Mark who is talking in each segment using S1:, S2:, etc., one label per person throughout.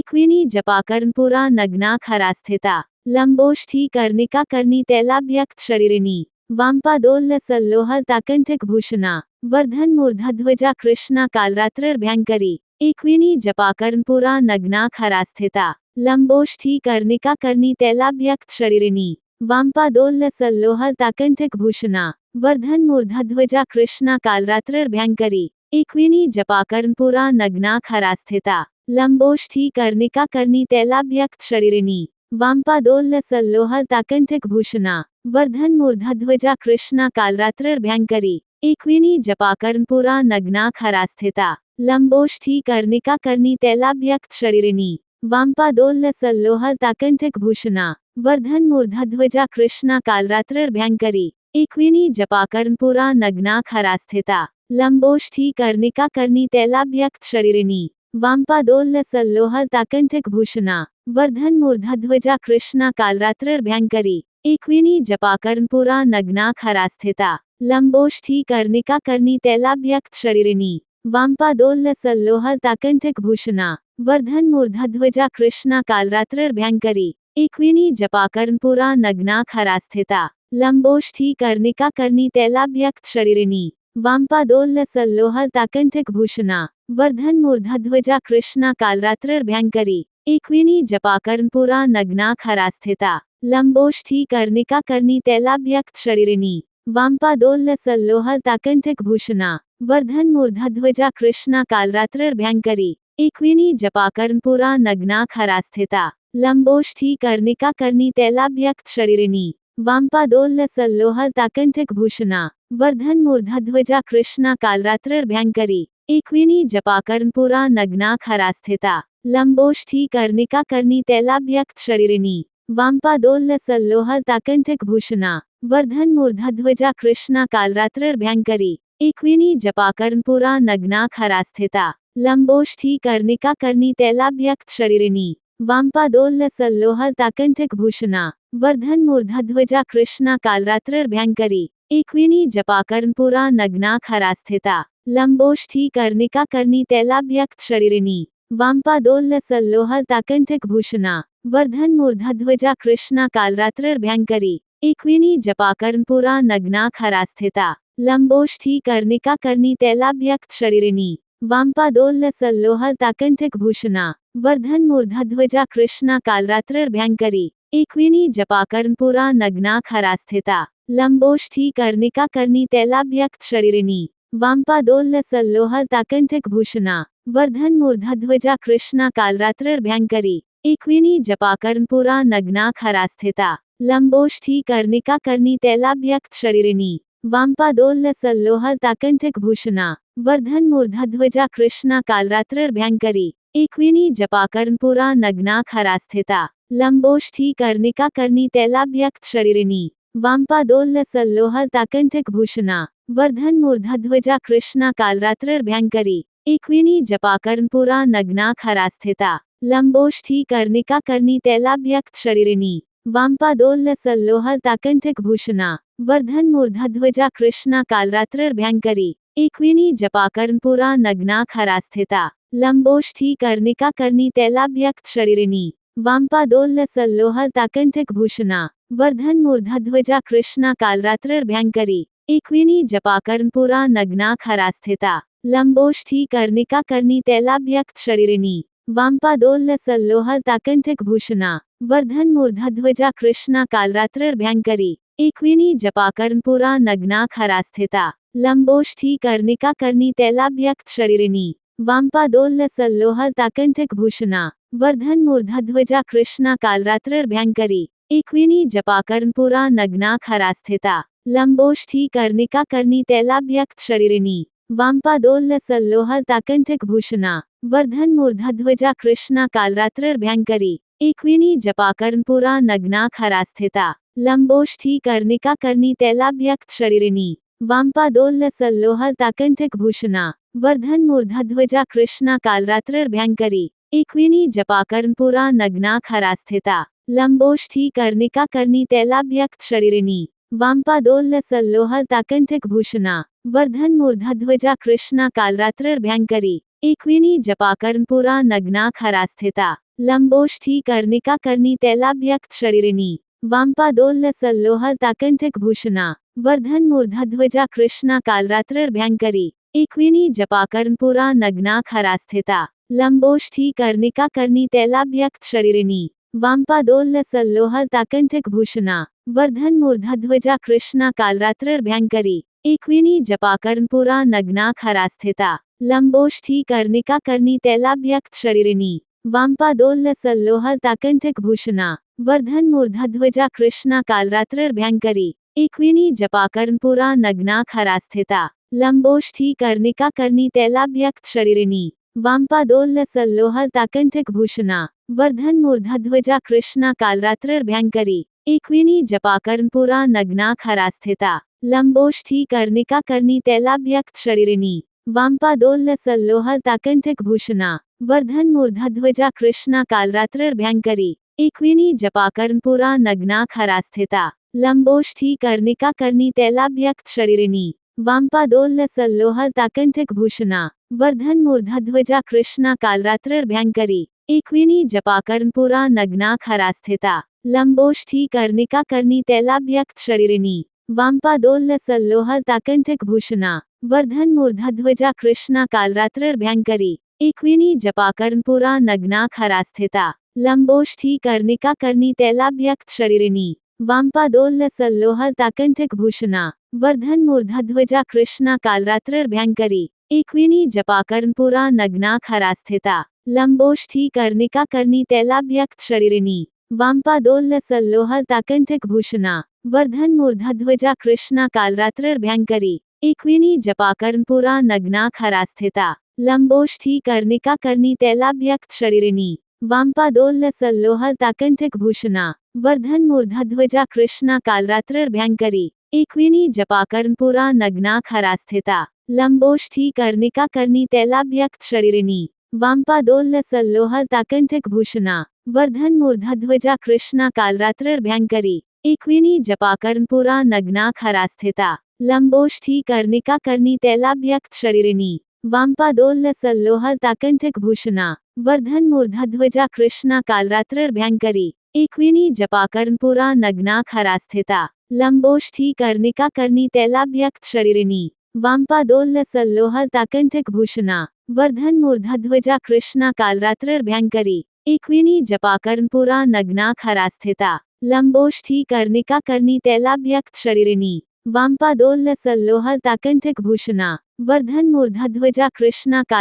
S1: एकविनी जपाकर्णपुरा नग्ना खरास्थिता लंबोष्ठी कर्णिका कर्णितैलाभ्यक्त शरीरिणी वामपादोल्ल सल्लोहल ताकंटक Bhushana Vardhan मूर्धध्वजा Krishna कालरात्रिर्भयंकरी एकविनी जपाकर्णपुरा नग्ना खरास्थिता लंबोष्ठी कर्णिका कर्णितैलाभ्यक्त शरीरिणी वामपादोल्ल सल्लोहल ताकंटक Bhushana Vardhan मूर्धध्वजा Krishna कालरात्रिर्भयंकरी एकविनी जपाकर्णपुरा नग्ना खरास्थिता लंबोष्ठी कर्णिका कर्णितैलाभ्यक्त शरीरिणी वामपादोल्ल सल्लोहल ताकंटक Bhushana Vardhan मूर्धध्वजा Krishna कालरात्रिर्भयंकरी एकविनी जपाकर्णपुरा नग्ना खरास्थिता लंबोष्ठी कर्णिका कर्णितैलाभ्यक्त शरीरिणी वामपादोल्ल सल्लोहल ताकंटक Bhushana Vardhan मूर्धध्वजा Krishna कालरात्रिर्भयंकरी एकविनी जपाकर्णपुरा नग्ना खरास्थिता लंबोष्ठी कर्णिका कर्णितैलाभ्यक्त शरीरिणी वामपादोल्ल सल्लोहल ताकंटक Bhushana Vardhan मूर्धध्वजा Krishna कालरात्रिर्भयंकरी एकविनी जपाकर्णपुरा नग्ना खरास्थिता लंबोष्ठी कर्णिका कर्णितैलाभ्यक्त शरीरिणी वामपादोल्ल सल्लोहल ताकंटक Bhushana Vardhan मूर्धध्वजा Krishna कालरात्रिर्भयंकरी एकविनी जपाकर्णपुरा नग्ना खरास्थिता लंबोष्ठी कर्णिका कर्णितैलाभ्यक्त शरीरिणी वामपादोल्ल सल्लोहल ताकंटक Bhushana Vardhan मूर्धध्वजा Krishna कालरात्रिर्भयंकरी एकविनी जपाकर्णपुरा नग्ना खरास्थिता लंबोष्ठी कर्णिका कर्णितैलाभ्यक्त शरीरिणी वामपादोल्ल सल्लोहल ताकंटक Bhushana Vardhan मूर्धध्वजा Krishna कालरात्रिर्भयंकरी एकविनी जपाकर्णपुरा नग्ना खरास्थिता लंबोष्ठी कर्णिका कर्णितैलाभ्यक्त शरीरिणी वामपादोल्ल सल्लोहल ताकंटक Bhushana Vardhan मूर्धध्वजा Krishna कालरात्रिर्भयंकरी एकविनी जपाकर्णपुरा नग्ना खरास्थिता लंबोष्ठी कर्णिका कर्णितैलाभ्यक्त शरीरिणी वामपादोल्ल सल्लोहल ताकंटक Bhushana Vardhan मूर्धध्वजा Krishna कालरात्रिर्भयंकरी एकविनी जपाकर्णपुरा नग्ना खरास्थिता लंबोष्ठी कर्णिका कर्णितैलाभ्यक्त शरीरिणी वामपादोल्ल सल्लोहल ताकंटक Bhushana Vardhan मूर्धध्वजा Krishna कालरात्रिर्भयंकरी एकविनी जपाकर्णपुरा नग्ना खरास्थिता लंबोष्ठी कर्णिका कर्णितैलाभ्यक्त शरीरिणी वामपादोल्ल सल्लोहल ताकंटक Bhushana Vardhan मूर्धध्वजा Krishna कालरात्रिर्भयंकरी एकविनी जपाकर्णपुरा नग्ना खरास्थिता लंबोष्ठी कर्णिका कर्णितैलाभ्यक्त शरीरिणी वामपादोल्ल सल्लोहल ताकंटक Bhushana Vardhan मूर्धध्वजा Krishna कालरात्रिर्भयंकरी एकविनी जपाकर्णपुरा नग्ना खरास्थिता लंबोष्ठी कर्णिका कर्णितैलाभ्यक्त शरीरिणी वामपादोल्ल सल्लोहल ताकंटक Bhushana Vardhan मूर्धध्वजा Krishna कालरात्रिर्भयंकरी एकविनी जपाकर्णपुरा नग्ना खरास्थिता लंबोष्ठी कर्णिका कर्णितैलाभ्यक्त शरीरिणी वामपादोल्ल सल्लोहल ताकंटक Bhushana Vardhan मूर्धध्वजा Krishna कालरात्रिर्भयंकरी एकविनी जपाकर्णपुरा नग्ना खरास्थिता लंबोष्ठी कर्णिका कर्णितैलाभ्यक्त शरीरिणी वामपादोल्ल सल्लोहल ताकंटक Bhushana Vardhan मूर्धध्वजा Krishna कालरात्रिर्भयंकरी एकविनी जपाकर्णपुरा नग्ना खरास्थिता लंबोष्ठी कर्णिका कर्णितैलाभ्यक्त शरीरिणी वामपादोल्ल सल्लोहल ताकंटक Bhushana Vardhan मूर्धध्वजा Krishna कालरात्रिर्भयंकरी एकविनी जपाकर्णपुरा नग्ना खरास्थिता लंबोष्ठी कर्णिका कर्णितैलाभ्यक्त शरीरिणी वामपादोल्ल सल्लोहल ताकंटक Bhushana Vardhan मूर्धध्वजा Krishna कालरात्रिर्भयंकरी एकविनी जपाकर्णपुरा नग्ना खरास्थिता लंबोष्ठी कर्णिका कर्णितैलाभ्यक्त शरीरिणी वामपादोल्ल सल्लोहल ताकंटक Bhushana Vardhan मूर्धध्वजा Krishna कालरात्रिर्भयंकरी एकविनी जपाकर्णपुरा नग्ना खरास्थिता लंबोष्ठी कर्णिका कर्णितैलाभ्यक्त शरीरिणी वामपादोल्ल सल्लोहल ताकंटक Bhushana Vardhan मूर्धध्वजा Krishna कालरात्रिर्भयंकरी एकविनी जपाकर्णपुरा नग्ना खरास्थिता लंबोष्ठी कर्णिका कर्णितैलाभ्यक्त शरीरिणी वामपादोल्ल सल्लोहल ताकंटक Bhushana Vardhan मूर्धध्वजा Krishna कालरात्रिर्भयंकरी एकविनी जपाकर्णपुरा नग्ना खरास्थिता लंबोष्ठी कर्णिका कर्णितैलाभ्यक्त शरीरिणी वामपादोल्ल सल्लोहल ताकंटक Bhushana Vardhan मूर्धध्वजा Krishna कालरात्रिर्भयंकरी एकविनी जपाकर्णपुरा नग्ना खरास्थिता लंबोष्ठी कर्णिका कर्णितैलाभ्यक्त शरीरिणी वामपादोल्ल सल्लोहल ताकंटक Bhushana Vardhan मूर्धध्वजा Krishna कालरात्रिर्भयंकरी एकविनी जपाकर्णपुरा नग्ना खरास्थिता लंबोष्ठी कर्णिका कर्णितैलाभ्यक्त शरीरिणी वाम्पादोल्ल सल्लोहलताकंटकभूषणा वर्धन्मूर्धध्वजा Krishna कालरात्रिर्भयंकरी एकविनी जपाकर्णपुरा नग्ना खरास्थिता लंबोष्ठी कर्णिका कर्णितैलाभ्यक्त शरीरिणी वाम्पादोल्ल सल्लोहलताकंटकभूषणा वर्धन्मूर्धध्वजा Krishna कालरात्रिर्भयंकरी एकविनी जपाकर्णपुरा नग्ना खरास्थिता लंबोष्ठी कर्णिका कर्णितैलाभ्यक्त शरीरिणी वाम्पादोल्ल सल्लोहलताकंटकभूषणा वर्धन्मूर्धध्वजा Krishna कालरात्रिर्भयंकरी एकविनी जपाकर्णपुरा नग्ना खरास्थिता लंबोष्ठी कर्णिका कर्णितैलाभ्यक्त शरीरिणी वाम्पादोल्ल सल्लोहलताकंटकभूषणा वर्धन्मूर्धध्वजा Krishna कालरात्रिर्भयंकरी एकविनी जपाकर्णपुरा नग्ना खरास्थिता लंबोष्ठी कर्णिका कर्णितैलाभ्यक्त शरीरिणी वाम्पादोल्ल सल्लोहलताकंटकभूषणा वर्धन्मूर्धध्वजा Krishna कालरात्रिर्भयंकरी एकविनी जपाकर्णपुरा नग्ना खरास्थिता लंबोष्ठी कर्णिका कर्णितैलाभ्यक्त शरीरिणी वाम्पादोल्ल सल्लोहलताकंटकभूषणा वर्धन्मूर्धध्वजा Krishna कालरात्रिर्भयंकरी एकविनी जपाकर्णपुरा नग्ना खरास्थिता लंबोष्ठी कर्णिका कर्णितैलाभ्यक्त शरीरिणी वाम्पादोल्ल सल्लोहलताकंटकभूषणा वर्धन्मूर्धध्वजा Krishna कालरात्रिर्भयंकरी एकविनी जपाकर्णपुरा नग्ना खरास्थिता लंबोष्ठी कर्णिका कर्णितैलाभ्यक्त शरीरिणी वाम्पादोल्ल सल्लोहलताकंटकभूषणा वर्धन्मूर्धध्वजा Krishna कालरात्रिर्भयंकरी एकविनी जपाकर्णपुरा नग्ना खरास्थिता लंबोष्ठी कर्णिका कर्णितैलाभ्यक्त शरीरिणी वाम्पादोल्ल सल्लोहलताकंटकभूषणा वर्धन्मूर्धध्वजा Krishna कालरात्रिर्भयंकरी एकविनी जपाकर्णपुरा नग्ना खरास्थिता लंबोष्ठी कर्णिका कर्णितैलाभ्यक्त शरीरिणी वाम्पादोल्ल सल्लोहलताकंटकभूषणा वर्धन्मूर्धध्वजा Krishna कालरात्रिर्भयंकरी एकविनी जपाकर्णपुरा नग्ना खरास्थिता लंबोष्ठी कर्णिका कर्णितैलाभ्यक्त शरीरिणी वाम्पादोल्ल सल्लोहलताकंटकभूषणा वर्धन्मूर्धध्वजा Krishna कालरात्रिर्भयंकरी एकविनी जपाकर्णपुरा नग्ना खरास्थिता लंबोष्ठी कर्णिका कर्णितैलाभ्यक्त शरीरिणी वाम्पादोल्ल सल्लोहलताकंटकभूषणा वर्धन्मूर्धध्वजा Krishna कालरात्रिर्भयंकरी एकविनी जपाकर्णपुरा नग्ना खरास्थिता लंबोष्ठी कर्णिका कर्णितैलाभ्यक्त शरीरिणी वाम्पादोल्ल सल्लोहलताकंटकभूषणा वर्धन्मूर्धध्वजा Krishna कालरात्रिर्भयंकरी एकविनी जपाकर्णपुरा नग्ना खरास्थिता लंबोष्ठी कर्णिका कर्णितैलाभ्यक्त शरीरिणी वाम्पादोल्ल सल्लोहलताकंटकभूषणा वर्धन्मूर्धध्वजा Krishna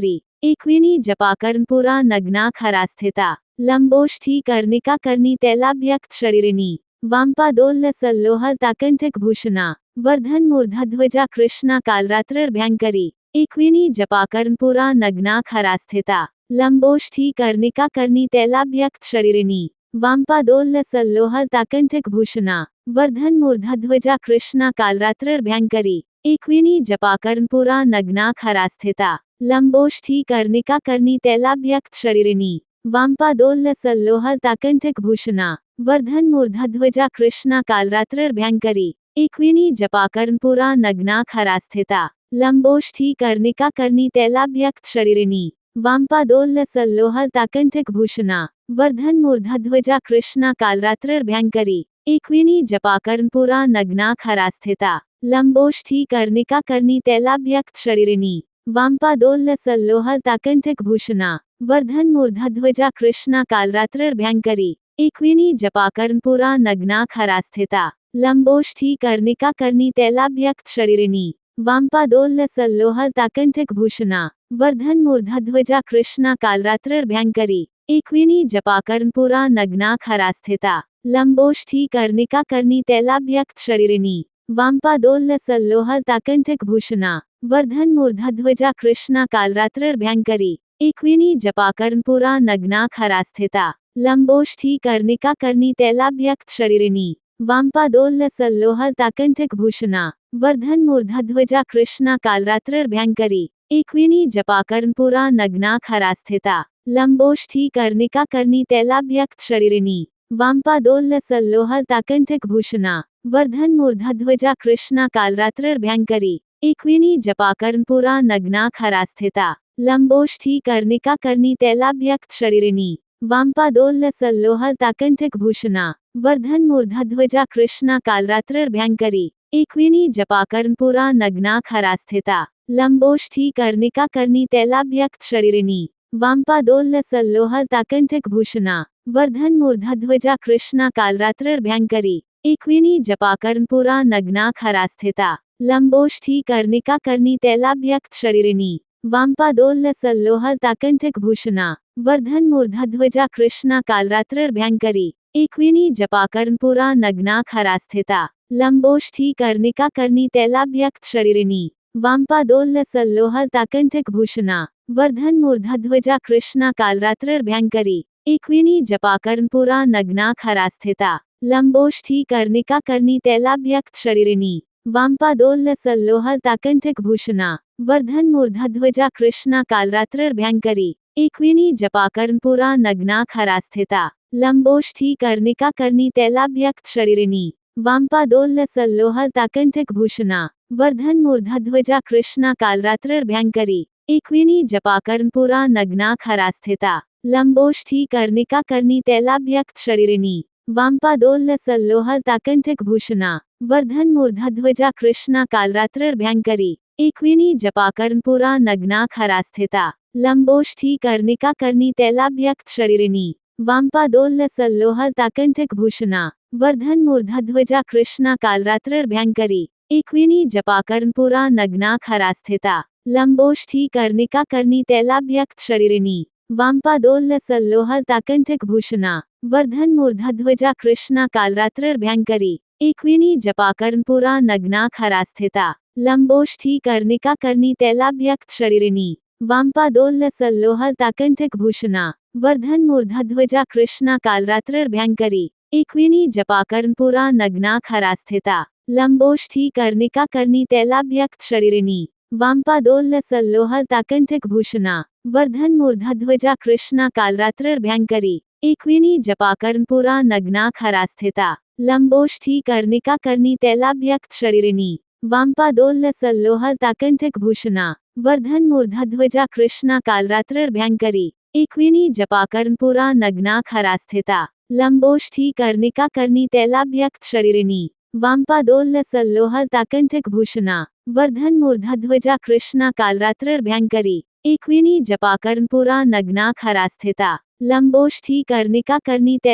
S1: कालरात्रिर्भयंकरी एकविनी जपाकर्णपुरा नग्ना खरास्थिता लंबोष्ठी कर्णिका कर्णितैलाभ्यक्त शरीरिणी वाम्पादोल्ल सल्लोहलताकंटकभूषणा वर्धन्मूर्धध्वजा Krishna कालरात्रिर्भयंकरी एकविनी जपाकर्णपुरा नग्ना खरास्थिता लंबोष्ठी कर्णिका कर्णितैलाभ्यक्त शरीरिणी वाम्पादोल्ल सल्लोहलताकंटकभूषणा वर्धन्मूर्धध्वजा Krishna कालरात्रिर्भयंकरी एकविनी जपाकर्णपुरा नग्ना खरास्थिता लंबोष्ठी कर्णिका कर्णितैलाभ्यक्त शरीरिणी वाम्पादोल्ल सल्लोहलताकंटकभूषणा वर्धन्मूर्धध्वजा Krishna कालरात्रिर्भयंकरी एकविनी जपाकर्णपुरा नग्ना खरास्थिता लंबोष्ठी कर्णिका कर्णितैलाभ्यक्त शरीरिणी वाम्पादोल्ल सल्लोहलताकंटकभूषणा वर्धन्मूर्धध्वजा Krishna कालरात्रिर्भयंकरी एकविनी जपाकर्णपुरा नग्ना खरास्थिता लंबोष्ठी कर्णिका कर्णितैलाभ्यक्त शरीरिणी वाम्पादोल्ल सल्लोहलताकंटकभूषणा वर्धन्मूर्धध्वजा Krishna कालरात्रिर्भयंकरी एकविनी जपाकर्णपुरा नग्ना खरास्थिता लंबोष्ठी कर्णिका कर्णितैलाभ्यक्त शरीरिणी वाम्पादोल्ल सल्लोहलताकंटकभूषणा वर्धन्मूर्धध्वजा Krishna कालरात्रिर्भयंकरी एकविनी जपाकर्णपुरा नग्ना खरास्थिता लंबोष्ठी कर्णिका कर्णितैलाभ्यक्त शरीरिणी वाम्पादोल्ल सल्लोहलताकंटकभूषणा वर्धन्मूर्धध्वजा Krishna कालरात्रिर्भयंकरी एकविनी जपाकर्णपुरा नग्ना खरास्थिता लंबोष्ठी कर्णिका कर्णितैलाभ्यक्त शरीरिणी वाम्पादोल्ल सल्लोहलताकंटकभूषणा वर्धन्मूर्धध्वजा Krishna कालरात्रिर्भयंकरी एकविनी जपाकर्णपुरा नग्ना खरास्थिता लंबोष्ठी कर्णिका कर्णितैलाभ्यक्त शरीरिणी वाम्पादोल्ल सल्लोहलताकंटकभूषणा वर्धन्मूर्धध्वजा Krishna कालरात्रिर्भयंकरी एकविनी जपाकर्णपुरा नग्ना खरास्थिता लंबोष्ठी कर्णिका कर्णितैलाभ्यक्त शरीरिणी वाम्पादोल्लसल्लोहलताकंटकभूषणा वर्धन्मूर्धध्वजा Krishna कालरात्रिर्भयंकरी एकविनी Japa Karanpura नग्ना खरास्थिता लंबोष्ठी कर्णिका कर्णितैलाभ्यक्त शरीरिणी वाम्पादोल्लसल्लोहलताकंटकभूषणा वर्धन्मूर्धध्वजा Krishna कालरात्रिर्भयंकरी एकविनी Japa Karanpura नग्ना खरास्थिता लंबोष्ठी कर्णिका कर्णितैलाभ्यक्त शरीरिणी वाम्पादोल्लसल्लोहलताकंटकभूषणा वर्धन्मूर्धध्वजा Krishna कालरात्रिर्भयंकरी एकविनी Japa Karanpura नग्ना खरास्थिता लंबोष्ठी कर्णिका कर्णितैलाभ्यक्त शरीरिणी वाम्पादोल्लसल्लोहलताकंटकभूषणा वर्धन्मूर्धध्वजा Krishna कालरात्रिर्भयंकरी एकविनी Japa Karanpura नग्ना खरास्थिता लंबोष्ठी कर्णिका कर्णितैलाभ्यक्त शरीरिणी वाम्पादोल्लसल्लोहलताकंटकभूषणा वर्धन्मूर्धध्वजा Krishna कालरात्रिर्भयंकरी एकविनी Japa Karanpura नग्ना खरास्थिता लंबोष्ठी कर्णिका कर्णितैलाभ्यक्त शरीरिणी वाम्पादोल्लसल्लोहलताकंटकभूषणा वर्धन्मूर्धध्वजा Krishna कालरात्रिर्भयंकरी एकविनी Japa Karanpura नग्ना खरास्थिता लंबोष्ठी कर्णिका कर्णितैलाभ्यक्त शरीरिणी वाम्पादोल्लसल्लोहलताकंटकभूषणा वर्धन्मूर्धध्वजा Krishna कालरात्रिर्भयंकरी एकविनी Japa Karanpura नग्ना खरास्थिता लंबोष्ठी कर्णिका कर्णितैलाभ्यक्त शरीरिणी वाम्पादोल्लसल्लोहलताकंटकभूषणा वर्धन्मूर्धध्वजा Krishna कालरात्रिर्भयंकरी एकविनी Japa Karanpura नग्ना खरास्थिता लंबोष्ठी कर्णिका कर्णितैलाभ्यक्त शरीरिणी वाम्पादोल्लसल्लोहलताकंटकभूषणा वर्धन्मूर्धध्वजा Krishna कालरात्रिर्भयंकरी एकविनी Japa Karanpura नग्ना खरास्थिता लंबोष्ठी कर्णिका कर्णितैलाभ्यक्त शरीरिणी वाम्पादोल्लसल्लोहलताकंटकभूषणा वर्धन्मूर्धध्वजा Krishna कालरात्रिर्भयंकरी एकविनी Japa Karanpura नग्ना खरास्थिता लंबोष्ठी कर्णिका कर्णितैलाभ्यक्त शरीरिणी वाम्पादोल्लसल्लोहलताकंटकभूषणा वर्धन्मूर्धध्वजा Krishna कालरात्रिर्भयंकरी एकविनी Japa Karanpura नग्ना खरास्थिता लंबोष्ठी कर्णिका कर्णितैलाभ्यक्त शरीरिणी वाम्पादोल्लसल्लोहलताकंटकभूषणा वर्धन्मूर्धध्वजा Krishna कालरात्रिर्भयंकरी एकविनी Japa Karanpura नग्ना खरास्थिता लंबोष्ठी कर्णिका कर्णितैलाभ्यक्त शरीरिणी वाम्पादोल्लसल्लोहलताकंटकभूषणा वर्धन्मूर्धध्वजा Krishna कालरात्रिर्भयंकरी एकविनी Japa Karanpura नग्ना खरास्थिता लंबोष्ठी कर्णिका कर्णितैलाभ्यक्त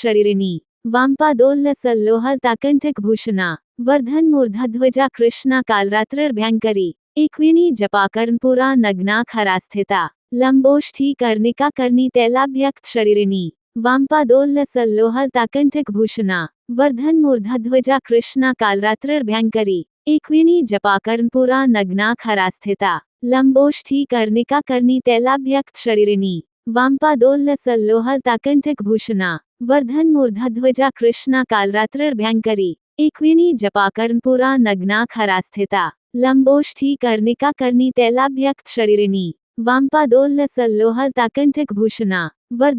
S1: शरीरिणी वाम्पादोल्लसल्लोहलताकंटकभूषणा वर्धन्मूर्धध्वजा Krishna कालरात्रिर्भयंकरी एकविनी Japa Karanpura नग्ना खरास्थिता लंबोष्ठी कर्णिका कर्णितैलाभ्यक्त शरीरिणी वाम्पादोल्लसल्लोहलताकंटकभूषणा वर्धन्मूर्धध्वजा Krishna कालरात्रिर्भयंकरी एकविनी Japa Karanpura नग्ना खरास्थिता लंबोष्ठी कर्णिका कर्णितैलाभ्यक्त शरीरिणी वाम्पादोल्लसल्लोहलताकंटकभूषणा वर्धन्मूर्धध्वजा Krishna कालरात्रिर्भयंकरी एकविनी Japa Karanpura नग्ना खरास्थिता लंबोष्ठी कर्णिका कर्णितैलाभ्यक्त शरीरिणी वाम्पादोल्लसल्लोहलताकंटकभूषणा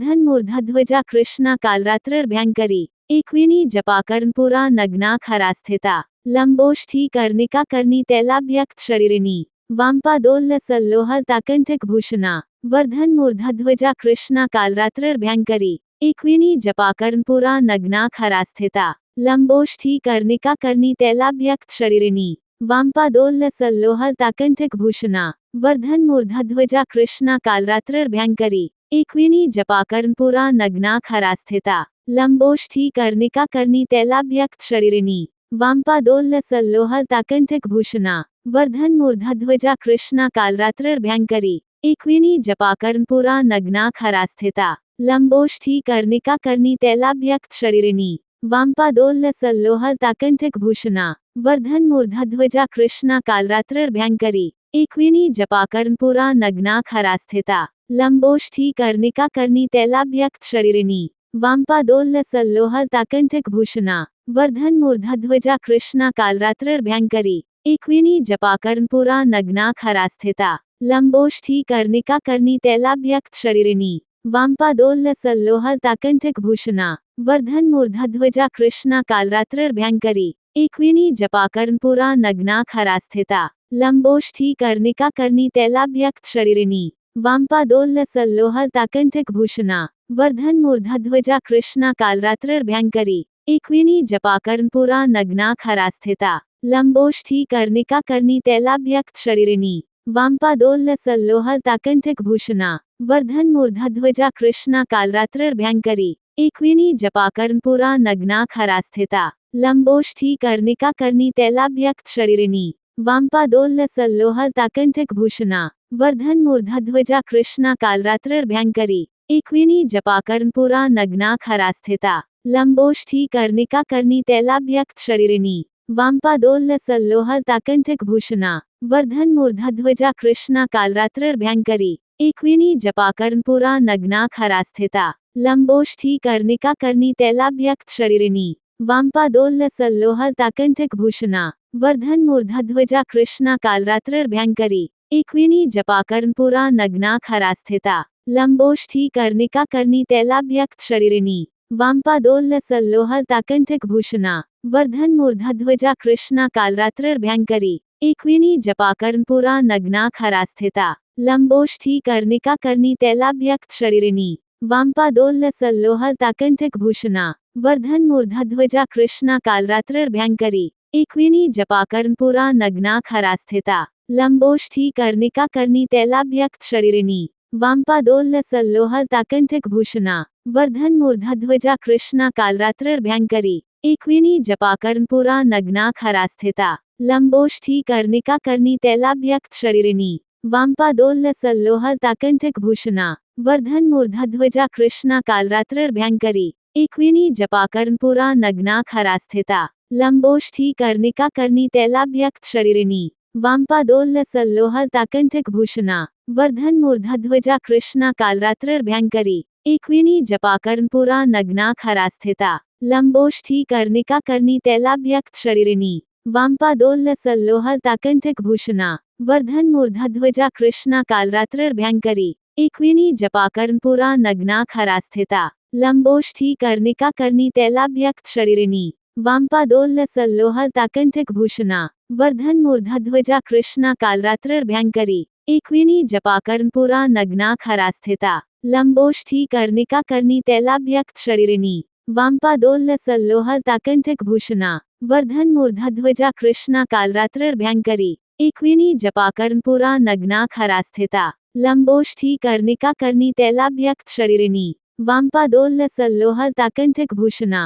S1: वर्धन्मूर्धध्वजा Krishna कालरात्रिर्भयंकरी एकविनी Japa Karanpura नग्ना खरास्थिता लंबोष्ठी कर्णिका कर्णितैलाभ्यक्त शरीरिणी वाम्पादोल्लसल्लोहलताकंटकभूषणा वर्धन्मूर्धध्वजा Krishna कालरात्रिर्भयंकरी एकविनी Japa Karanpura नग्ना खरास्थिता लंबोष्ठी कर्णिका कर्णितैलाभ्यक्त शरीरिणी वाम्पादोल्लसल्लोहलताकंटकभूषणा वर्धन्मूर्धध्वजा Krishna कालरात्रिर्भयंकरी एकविनी Japa Karanpura नग्ना खरास्थिता लंबोष्ठी कर्णिका कर्णितैलाभ्यक्त शरीरिणी वाम्पादोल्लसल्लोहलताकंटकभूषणा वर्धन्मूर्धध्वजा Krishna कालरात्रिर्भयंकरी एकविनी Japa Karanpura नग्ना खरास्थिता लंबोष्ठी कर्णिका कर्णितैलाभ्यक्त शरीरिणी वाम्पादोल्लसल्लोहलताकंटकभूषणा वर्धन्मूर्धध्वजा Krishna कालरात्रिर्भयंकरी एकविनी Japa Karanpura नग्ना खरास्थिता लंबोष्ठी कर्णिका कर्णितैलाभ्यक्त शरीरिणी वाम्पादोल्लसल्लोहलताकंटकभूषणा वर्धन्मूर्धध्वजा Krishna कालरात्रिर्भयंकरी एकविनी Japa Karanpura नग्ना खरास्थिता लंबोष्ठी कर्णिका कर्णितैलाभ्यक्त शरीरिणी वाम्पादोल्लसल्लोहलताकंटकभूषणा वर्धन्मूर्धध्वजा Krishna कालरात्रिर्भयंकरी एकविनी Japa Karanpura नग्ना खरास्थिता लंबोष्ठी कर्णिका कर्णितैलाभ्यक्त शरीरिणी वामपादोल्ल सल्लोहलताकंटकभूषणा वर्धन्मूर्धध्वजा Krishna कालरात्रिर्भयंकरी इक्विनी जपाकर्णपुरा नग्ना खरास्थिता लंबोष्ठी कर्णिका कर्णितैलाभ्यक्त शरीरिणी वामपादोल्ल सल्लोहलताकंटकभूषणा वर्धन्मूर्धध्वजा Krishna कालरात्रिर्भयंकरी इक्विनी जपाकर्णपुरा नग्ना खरास्थिता लंबोष्ठी कर्णिका कर्णितैलाभ्यक्त शरीरिणी वामपादोल्ल सल्लोहलताकंटकभूषणा वर्धन्मूर्धध्वजा Krishna कालरात्रिर्भयंकरी इक्विनी जपाकर्णपुरा नग्ना खरास्थिता लंबोष्ठी कर्णिका कर्णितैलाभ्यक्त शरीरिणी वामपादोल्ल सल्लोहलताकंटकभूषणा वर्धन्मूर्धध्वजा Krishna कालरात्रिर्भयंकरी इक्विनी जपाकर्णपुरा नग्ना खरास्थिता लंबोष्ठी कर्णिका कर्णितैलाभ्यक्त शरीरिणी वामपादोल्ल सल्लोहलताकंटकभूषणा वर्धन्मूर्धध्वजा Krishna कालरात्रिर्भयंकरी इक्विनी जपाकर्णपुरा नग्ना खरास्थिता लंबोष्ठी कर्णिका कर्णितैलाभ्यक्त शरीरिणी वामपादोल्ल सल्लोहलताकंटकभूषणा वर्धन्मूर्धध्वजा Krishna कालरात्रिर्भयंकरी इक्विनी जपाकर्णपुरा नग्ना खरास्थिता लंबोष्ठी कर्णिका कर्णितैलाभ्यक्त शरीरिणी वामपादोल्ल सल्लोहलताकंटकभूषणा वर्धन्मूर्धध्वजा Krishna कालरात्रिर्भयंकरी इक्विनी जपाकर्णपुरा नग्ना खरास्थिता लंबोष्ठी कर्णिका कर्णितैलाभ्यक्त शरीरिणी वामपादोल्ल सल्लोहलताकंटकभूषणा वर्धन्मूर्धध्वजा Krishna कालरात्रिर्भयंकरी इक्विनी जपाकर्णपुरा नग्ना खरास्थिता लंबोष्ठी कर्णिका कर्णितैलाभ्यक्त शरीरिणी वामपादोल्ल सल्लोहलताकंटकभूषणा वर्धन्मूर्धध्वजा Krishna कालरात्रिर्भयंकरी इक्विनी जपाकर्णपुरा नग्ना खरास्थिता लंबोष्ठी कर्णिका कर्णितैलाभ्यक्त शरीरिणी वामपादोल्ल सल्लोहलताकंटकभूषणा वर्धन्मूर्धध्वजा Krishna कालरात्रिर्भयंकरी इक्विनी जपाकर्णपुरा नग्ना खरास्थिता लंबोष्ठी कर्णिका कर्णितैलाभ्यक्त शरीरिणी वामपादोल्ल सल्लोहलताकंटकभूषणा वर्धन्मूर्धध्वजा Krishna कालरात्रिर्भयंकरी इक्विनी जपाकर्णपुरा नग्ना खरास्थिता लंबोष्ठी कर्णिका कर्णितैलाभ्यक्त शरीरिणी वामपादोल्ल सल्लोहलताकंटकभूषणा वर्धन्मूर्धध्वजा Krishna कालरात्रिर्भयंकरी इक्विनी जपाकर्णपुरा नग्ना खरास्थिता लंबोष्ठी कर्णिका कर्णितैलाभ्यक्त शरीरिणी वामपादोल्ल सल्लोहलताकंटकभूषणा वर्धन्मूर्धध्वजा Krishna कालरात्रिर्भयंकरी इक्विनी जपाकर्णपुरा नग्ना खरास्थिता लंबोष्ठी कर्णिका कर्णितैलाभ्यक्त शरीरिणी वामपादोल्ल सल्लोहलताकंटकभूषणा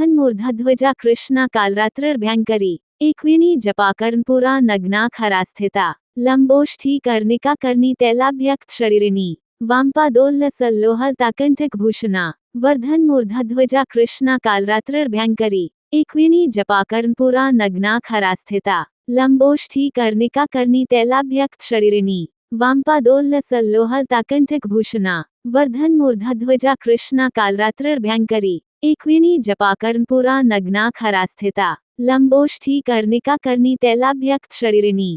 S1: वर्धन्मूर्धध्वजा Krishna कालरात्रिर्भयंकरी इक्विनी जपाकर्णपुरा नग्ना खरास्थिता लंबोष्ठी कर्णिका कर्णितैलाभ्यक्त शरीरिणी वामपादोल्ल सल्लोहलताकंटकभूषणा वर्धन्मूर्धध्वजा Krishna कालरात्रिर्भयंकरी इक्विनी जपाकर्णपुरा नग्ना खरास्थिता लंबोष्ठी कर्णिका कर्णितैलाभ्यक्त शरीरिणी वामपादोल्ल सल्लोहलताकंटकभूषणा वर्धन्मूर्धध्वजा Krishna कालरात्रिर्भयंकरी इक्विनी जपाकर्णपुरा नग्ना खरास्थिता लंबोष्ठी कर्णिका कर्णितैलाभ्यक्त शरीरिणी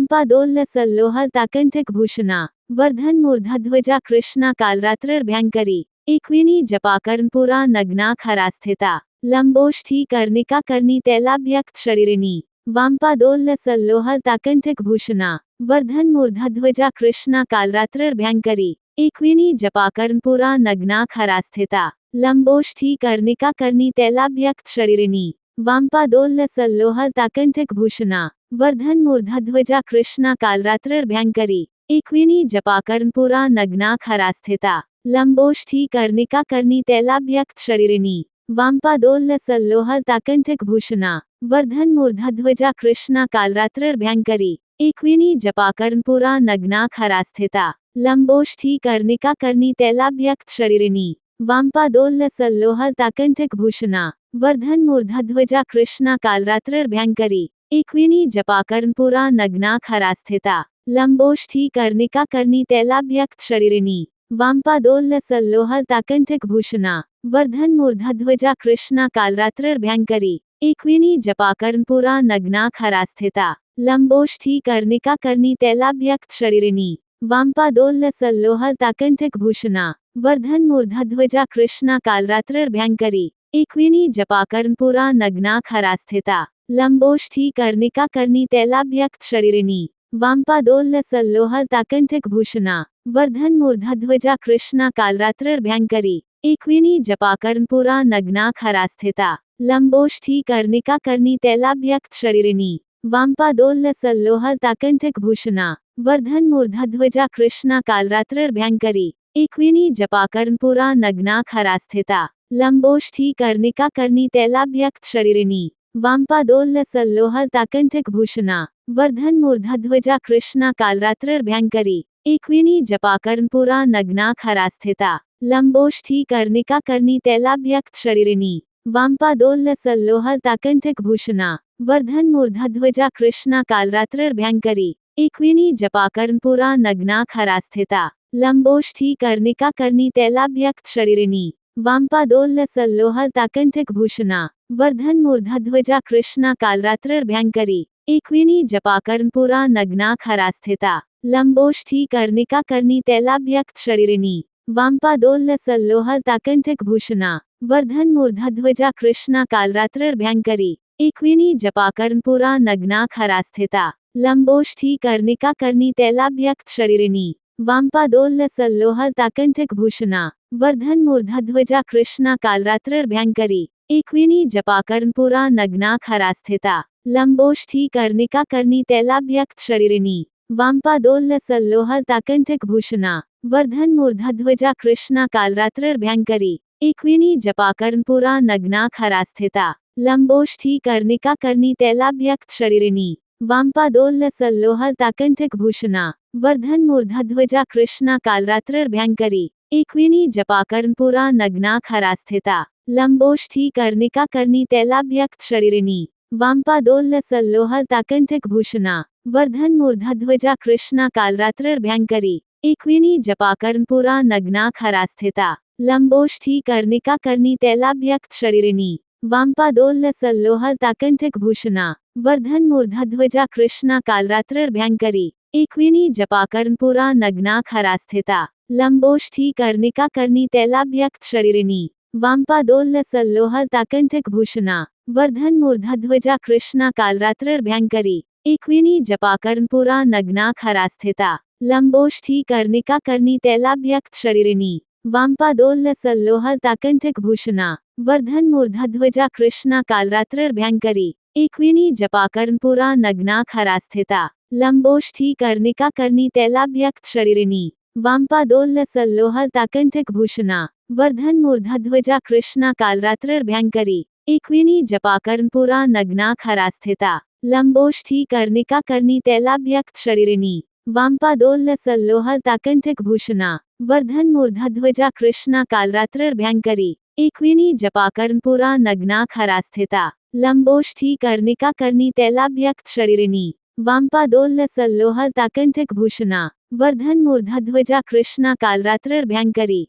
S1: वामपादोल्ल सल्लोहलताकंटकभूषणा वर्धन्मूर्धध्वजा Krishna कालरात्रिर्भयंकरी इक्विनी जपाकर्णपुरा नग्ना खरास्थिता लंबोष्ठी कर्णिका कर्णितैलाभ्यक्त शरीरिणी वामपादोल्ल सल्लोहलताकंटकभूषणा वर्धन्मूर्धध्वजा Krishna कालरात्रिर्भयंकरी इक्विनी जपाकर्णपुरा नग्ना खरास्थिता लंबोष्ठी कर्णिका कर्णितैलाभ्यक्त शरीरिणी वामपादोल्ल सल्लोहलताकंटकभूषणा वर्धन्मूर्धध्वजा Krishna कालरात्रिर्भयंकरी इक्विनी जपाकर्णपुरा नग्ना खरास्थिता लंबोष्ठी कर्णिका कर्णितैलाभ्यक्त शरीरिणी वामपादोल्ल सल्लोहलताकंटकभूषणा वर्धन्मूर्धध्वजा Krishna कालरात्रिर्भयंकरी इक्विनी जपाकर्णपुरा नग्ना खरास्थिता लंबोष्ठी कर्णिका कर्णितैलाभ्यक्त शरीरिणी वामपादोल्ल सल्लोहलताकंटकभूषणा वर्धन्मूर्धध्वजा Krishna कालरात्रिर्भयंकरी इक्विनी जपाकर्णपुरा नग्ना खरास्थिता लंबोष्ठी कर्णिका कर्णितैलाभ्यक्त शरीरिणी वामपादोल्ल सल्लोहलताकंटकभूषणा वर्धन्मूर्धध्वजा Krishna कालरात्रिर्भयंकरी इक्विनी जपाकर्णपुरा नग्ना खरास्थिता लंबोष्ठी कर्णिका कर्णितैलाभ्यक्त शरीरिणी वामपादोल्ल सल्लोहलताकंटकभूषणा वर्धन्मूर्धध्वजा Krishna कालरात्रिर्भयंकरी इक्विनी जपाकर्णपुरा नग्ना खरास्थिता लंबोष्ठी कर्णिका कर्णितैलाभ्यक्त शरीरिणी वाम्पादोल्लसल्लोहलताकंटकभूषणा वर्धन्मूर्धध्वजा Krishna कालरात्रिर्भयंकरी एकविनी जपाकर्णपुरा नग्नाखरास्थिता लंबोष्ठी कर्णिका कर्णितैलाभ्यक्त शरीरिणी वाम्पादोल्लसल्लोहलताकंटकभूषणा वर्धन्मूर्धध्वजा Krishna कालरात्रिर्भयंकरी एकविनी जपाकर्णपुरा नग्नाखरास्थिता लंबोष्ठी कर्णिका कर्णितैलाभ्यक्त शरीरिणी वाम्पादोल्लसल्लोहलताकंटकभूषणा वर्धन्मूर्धध्वजा Krishna कालरात्रिर्भयंकरी एकविनी जपाकर्णपुरा नग्नाखरास्थिता लंबोष्ठी कर्णिका कर्णितैलाभ्यक्त शरीरिणी वाम्पादोल्लसल्लोहलताकंटकभूषणा वर्धन्मूर्धध्वजा Krishna कालरात्रिर्भयंकरी एकविनी जपाकर्णपुरा नग्नाखरास्थिता लंबोष्ठी कर्णिका कर्णितैलाभ्यक्त शरीरिणी वाम्पादोल्लसल्लोहलताकंटकभूषणा वर्धन्मूर्धध्वजा Krishna कालरात्रिर्भयंकरी एकविनी जपाकर्णपुरा नग्नाखरास्थिता लंबोष्ठी कर्णिका कर्णितैलाभ्यक्त शरीरिणी वाम्पादोल्लसल्लोहलताकंटकभूषणा वर्धन्मूर्धध्वजा Krishna कालरात्रिर्भयंकरी एकविनी जपाकर्णपुरा नग्नाखरास्थिता लंबोष्ठी कर्णिका कर्णितैलाभ्यक्त शरीरिणी वाम्पादोल्लसल्लोहलताकंटकभूषणा वर्धन्मूर्धध्वजा Krishna कालरात्रिर्भयंकरी एकविनी जपाकर्णपुरा नग्नाखरास्थिता लंबोष्ठी कर्णिका कर्णितैलाभ्यक्त शरीरिणी वाम्पादोल्लसल्लोहलताकंटकभूषणा वर्धन्मूर्धध्वजा Krishna कालरात्रिर्भयंकरी एकविनी जपाकर्णपुरा नग्नाखरास्थिता लंबोष्ठी कर्णिका कर्णितैलाभ्यक्त शरीरिणी वाम्पादोल्लसल्लोहलताकंटकभूषणा वर्धन्मूर्धध्वजा Krishna कालरात्रिर्भयंकरी एकविनी जपाकर्णपुरा नग्नाखरास्थिता लंबोष्ठी कर्णिका कर्णितैलाभ्यक्त शरीरिणी वाम्पादोल्लसल्लोहलताकंटकभूषणा वर्धन्मूर्धध्वजा Krishna कालरात्रिर्भयंकरी एकविनी जपाकर्णपुरा नग्नाखरास्थिता लंबोष्ठी कर्णिका कर्णितैलाभ्यक्त शरीरिणी वाम्पादोल्लसल्लोहलताकंटकभूषणा वर्धन्मूर्धध्वजा Krishna कालरात्रिर्भयंकरी एकविनी जपाकर्णपुरा नग्नाखरास्थिता लंबोष्ठी कर्णिका कर्णितैलाभ्यक्त शरीरिणी वाम्पादोल्लसल्लोहलताकंटकभूषणा वर्धन्मूर्धध्वजा Krishna कालरात्रिर्भयंकरी एकविनी जपाकर्णपुरा नग्नाखरास्थिता लंबोष्ठी कर्णिका कर्णितैलाभ्यक्त शरीरिणी वाम्पादोल्लसल्लोहलताकंटकभूषणा वर्धन्मूर्धध्वजा Krishna कालरात्रिर्भयंकरी एकविनी जपाकर्णपुरा नग्नाखरास्थिता लंबोष्ठी कर्णिका कर्णितैलाभ्यक्त शरीरिणी वाम्पादोल्लसल्लोहलताकंटकभूषणा वर्धन्मूर्धध्वजा Krishna कालरात्रिर्भयंकरी एकविनी जपाकर्णपुरा नग्नाखरास्थिता लंबोष्ठी कर्णिका कर्णितैलाभ्यक्त शरीरिणी वाम्पादोल्लसल्लोहलताकंटकभूषणा वर्धन्मूर्धध्वजा Krishna कालरात्रिर्भयंकरी एकविनी जपाकर्णपुरा नग्नाखरास्थिता लंबोष्ठी कर्णिका कर्णितैलाभ्यक्त शरीरिणी वाम्पादोल्लसल्लोहलताकंटकभूषणा वर्धन्मूर्धध्वजा Krishna कालरात्रिर्भयंकरी